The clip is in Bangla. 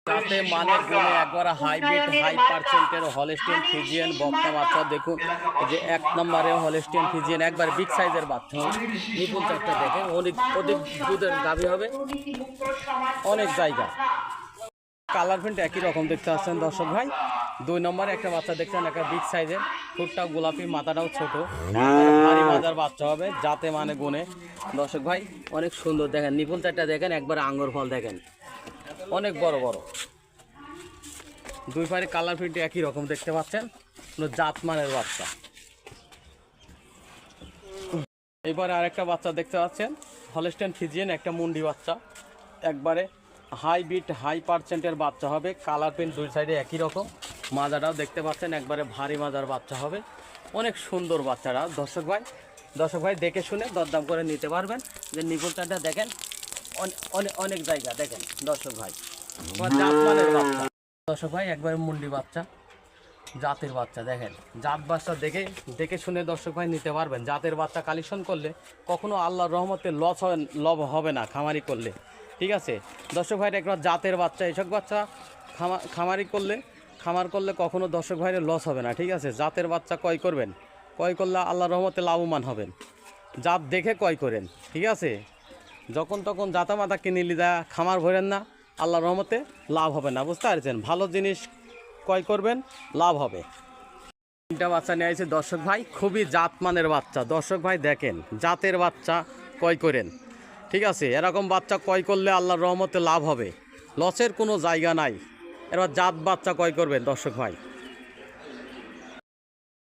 যাতে মানে গুণে একবার হাইব্রিড হাই পার্সেন্টের হলস্টিয়ান ফ্রিজিয়ান বকনা বাচ্চা দেখুন। এই যে 1 নম্বরে হলস্টিয়ান ফ্রিজিয়ান একবার বিগ সাইজের বাচ্চা, নিপুণ চারটা দেখেন, অনেক অধিক দুধের গাভী হবে, অনেক জায়গা। কালার প্রিন্ট একই রকম দেখতে পাচ্ছেন দর্শক ভাই। 2 নম্বরে একটা বাচ্চা দেখছেন, একটা বিগ সাইজের, ঠোঁটটাও গোলাপি, মাথাটাও ছোট, ভারী মাজার বাচ্চা হবে, যাতে মানে গুণে দর্শক ভাই অনেক সুন্দর দেখেন, নিপুণ চারটা দেখেন, একবার আঙ্গুর ফল দেখেন, অনেক বড় বড়। 2 পারে কালার প্রিন্ট একই রকম দেখতে পাচ্ছেন, জাত মানের বাচ্চা। এবারে আরেকটা বাচ্চা দেখতে পাচ্ছেন, হলস্টিয়ান ফ্রিজিয়ান একটা মুন্ডি বাচ্চা, একবারে হাইব্রিড হাই পার্সেন্টের বাচ্চা হবে। কালার প্রিন্ট 2 সাইডে একই রকম, মাজাটাও দেখতে পাচ্ছেন একবারে ভারী মাজার বাচ্চা হবে, অনেক সুন্দর বাচ্চারা দর্শক ভাই দেখে শুনে দরদাম করে নিতে পারবেন। যে নিপুণটা দেখেন, অনেক জায়গা দেখেন দর্শক ভাই, জাত মানের বাচ্চা দর্শক ভাই, একবারে মুন্ডি বাচ্চা, জাতের বাচ্চা দেখেন, জাত বাচ্চা দেখে শুনে দর্শক ভাই নিতে পারবেন। জাতের বাচ্চা কালেকশন করলে কখনো আল্লাহর রহমতে লভ হবে না খামারি করলে, ঠিক আছে দর্শক ভাইরা। একবার জাতের বাচ্চা, এসব বাচ্চা খামার করলে কখনো দর্শক ভাইরে লস হবে না, ঠিক আছে। জাতের বাচ্চা ক্রয় করবেন, ক্রয় করলে আল্লাহর রহমতে লাভবান হবেন। জাত দেখে ক্রয় করেন, ঠিক আছে। যখন তখন জাতা মাতা কিনে লিদা খামার ভরেন না, আল্লাহর রহমতে লাভ হবে না, বুঝতে পারছেন। ভালো জিনিস ক্রয় করবেন, লাভ হবে। 3টা বাচ্চা নিয়ে আসছে দর্শক ভাই, খুবই জাত মানের বাচ্চা দর্শক ভাই, দেখেন জাতের বাচ্চা ক্রয় করেন, ঠিক আছে। এরকম বাচ্চা ক্রয় করলে আল্লাহর রহমতে লাভ হবে, লসের কোনো জায়গা নাই। এবার জাত বাচ্চা ক্রয় করবেন দর্শক ভাই।